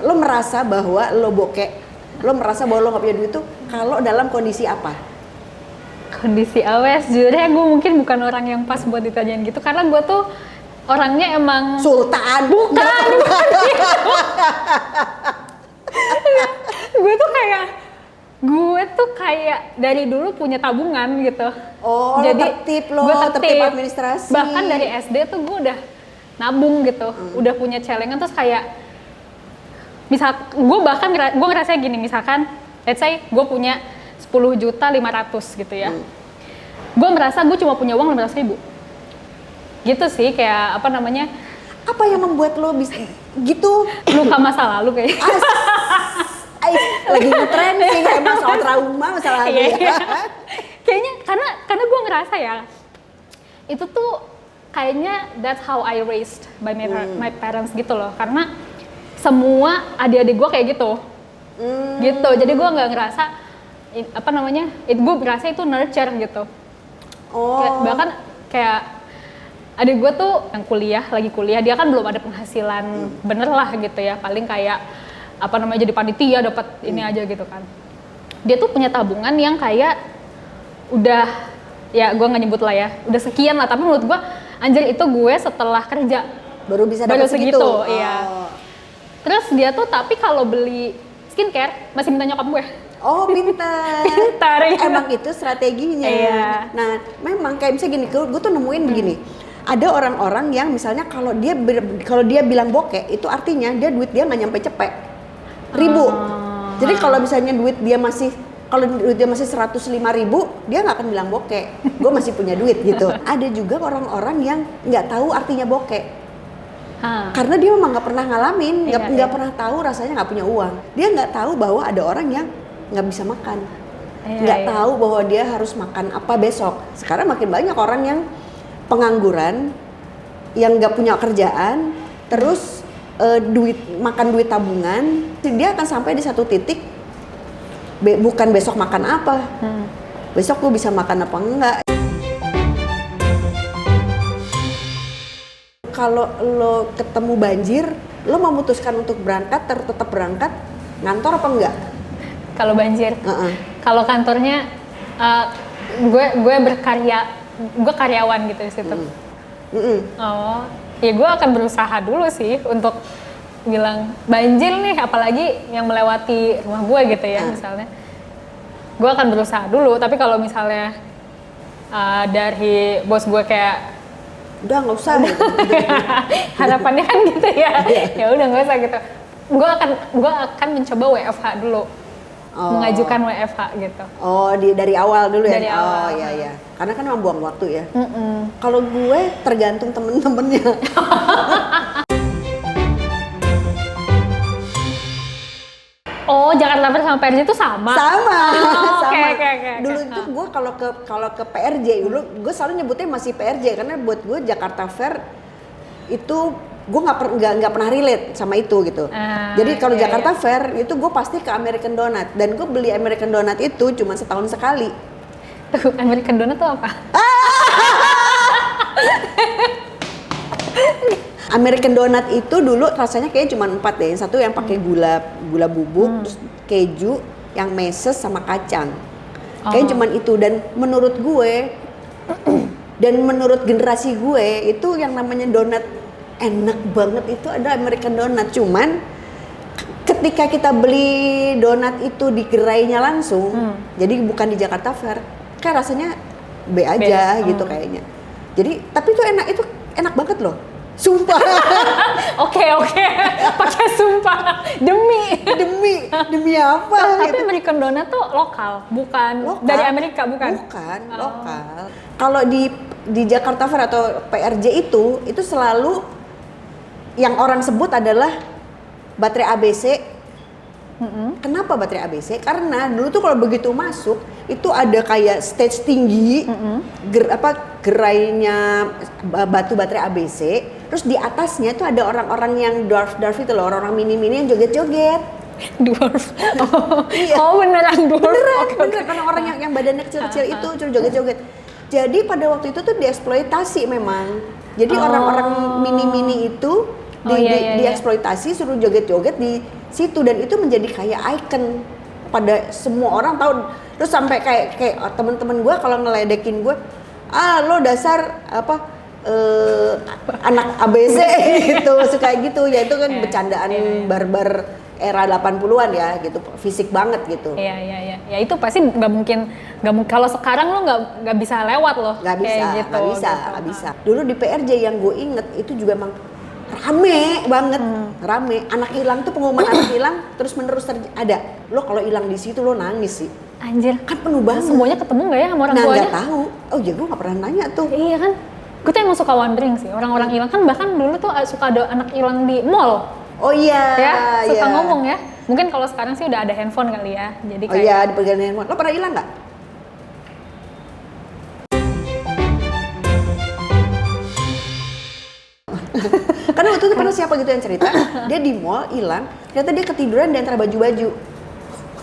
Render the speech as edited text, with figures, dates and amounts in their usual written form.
lo merasa bahwa lo bokeh, lo merasa bahwa lo nggak punya duit tuh kalau dalam kondisi apa? Kondisi awes, jujurnya gue mungkin bukan orang yang pas buat ditanyain gitu, karena gue tuh orangnya emang Sultan. bukan gue tuh kayak dari dulu punya tabungan gitu. Oh, jadi tertib lo, gue tertib administrasi. Bahkan dari SD tuh gue udah nabung gitu, udah punya celengan. Terus kayak misal gue bahkan gue ngerasa gini, misalkan let's say gue punya 10.500.000 gitu ya, gue merasa gue cuma punya uang 500.000 gitu sih. Kayak apa namanya, apa yang membuat lo bisa gitu? luka masa lalu kayak Lagi ngetren sih emang soal trauma masalah lalu ya. Kayaknya karena gue ngerasa ya itu tuh kayaknya that's how I raised by my parents gitu loh, karena semua adik-adik gue kayak gitu. Gitu, jadi gue nggak ngerasa apa namanya, gue berasa itu nurture gitu. Bahkan kayak adik gue tuh yang lagi kuliah, dia kan belum ada penghasilan bener lah gitu ya, paling kayak apa namanya jadi panitia dapat ini aja gitu kan. Dia tuh punya tabungan yang kayak udah, ya gue nggak nyebut lah ya, udah sekian lah, tapi menurut gue anjir itu gue setelah kerja baru bisa dapat segitu. Iya. Terus dia tuh tapi kalau beli skincare masih minta nyokap gue. Oh, pintar. Pintar ya. Emang itu strateginya. Iya. Nah, memang kayak misalnya gini, gue tuh nemuin begini. Ada orang-orang yang misalnya kalau dia bilang bokeh, itu artinya duit dia nggak nyampe cepet ribu. Jadi kalau misalnya duit dia masih 105.000, dia nggak akan bilang bokeh. Gue masih punya duit gitu. Ada juga orang-orang yang nggak tahu artinya bokeh. Karena dia memang nggak pernah ngalamin, nggak pernah tahu rasanya nggak punya uang. Dia nggak tahu bahwa ada orang yang nggak bisa makan, nggak tahu bahwa dia harus makan apa besok. Sekarang makin banyak orang yang pengangguran, yang nggak punya kerjaan, terus makan duit tabungan. Dia akan sampai di satu titik, bukan besok makan apa, besok gue bisa makan apa enggak. Kalau lo ketemu banjir, lo memutuskan untuk berangkat, tetap berangkat, ngantor apa enggak? Kalau banjir, kalau kantornya gue berkarya, gue karyawan gitu di situ. Oh, ya gue akan berusaha dulu sih untuk bilang banjir nih, apalagi yang melewati rumah gue gitu ya misalnya. Gue akan berusaha dulu, tapi kalau misalnya dari bos gue kayak udah nggak usah gitu. Harapannya kan gitu ya. Ya udah nggak usah gitu. Gue akan mencoba WFH dulu. Mengajukan WFH gitu. Oh, dari awal dulu ya? Dari awal. Oh iya. Karena kan membuang waktu ya. Kalau gue tergantung temen-temennya. Oh, Jakarta Fair sama PRJ itu sama? Sama. Okay. Dulu itu gue kalau ke PRJ dulu, gue selalu nyebutnya masih PRJ karena buat gue Jakarta Fair itu gue nggak pernah relate sama itu gitu. Jadi kalau Jakarta Fair itu gue pasti ke American Donut, dan gue beli American Donut itu cuma setahun sekali. Tuh, American Donut tuh apa? American Donut itu dulu rasanya kayaknya cuma 4 deh. Yang satu yang pakai gula bubuk, terus keju, yang meses sama kacang. Kayaknya cuma itu. Dan menurut gue dan menurut generasi gue itu yang namanya donat enak banget itu ada American Donut. Cuman ketika kita beli donat itu di gerainya langsung, jadi bukan di Jakarta Fair, kayak rasanya B aja gitu kayaknya. Jadi tapi itu enak banget loh. Sumpah. Oke. Pakai sumpah. Demi apa? Tapi American Donut tuh lokal, bukan dari Amerika, bukan? Bukan, lokal. Kalau di Jakarta Fair atau PRJ itu selalu yang orang sebut adalah baterai ABC. Kenapa baterai ABC? Karena dulu tuh kalau begitu masuk itu ada kayak stage tinggi, gerainya batu baterai ABC. Terus di atasnya tuh ada orang-orang yang dwarf itu loh, orang-orang mini-mini yang joget-joget. Dwarf. Iya. Oh beneran dwarf. Beneran orang-orang yang badannya kecil-kecil itu cuma joget-joget. Jadi pada waktu itu tuh dieksploitasi memang. Jadi orang-orang mini-mini itu dieksploitasi, suruh joget-joget situ, dan itu menjadi kayak icon pada semua orang tahu. Terus sampai kayak teman-teman gue kalau ngeledekin gue, lo dasar apa anak ABC gitu, suka gitu ya, itu kan bercandaan barbar era 80-an ya gitu, fisik banget gitu. Iya. Ya itu pasti nggak mungkin kalau sekarang lo nggak bisa lewat loh. Nggak bisa. Dulu di PRJ yang gue inget itu juga emang rame banget, rame. Anak hilang tuh, pengumuman anak hilang terus menerus ada. Lo kalau hilang di situ lo nangis sih. Anjir. Kan penuh banget. Semuanya ketemu nggak ya sama orang tuanya? Nggak tahu. Oh ya gue nggak pernah nanya tuh. Iya kan. Gue tuh emang suka wondering sih, orang-orang hilang kan, bahkan dulu tuh suka ada anak hilang di mall. Oh iya. Ya, suka ngomong ya. Mungkin kalau sekarang sih udah ada handphone kali ya. Jadi kayak. Oh iya, dipegang handphone. Lo pernah hilang nggak? Karena waktu itu pernah siapa gitu yang cerita, dia di mall hilang, ternyata dia ketiduran di antara baju-baju.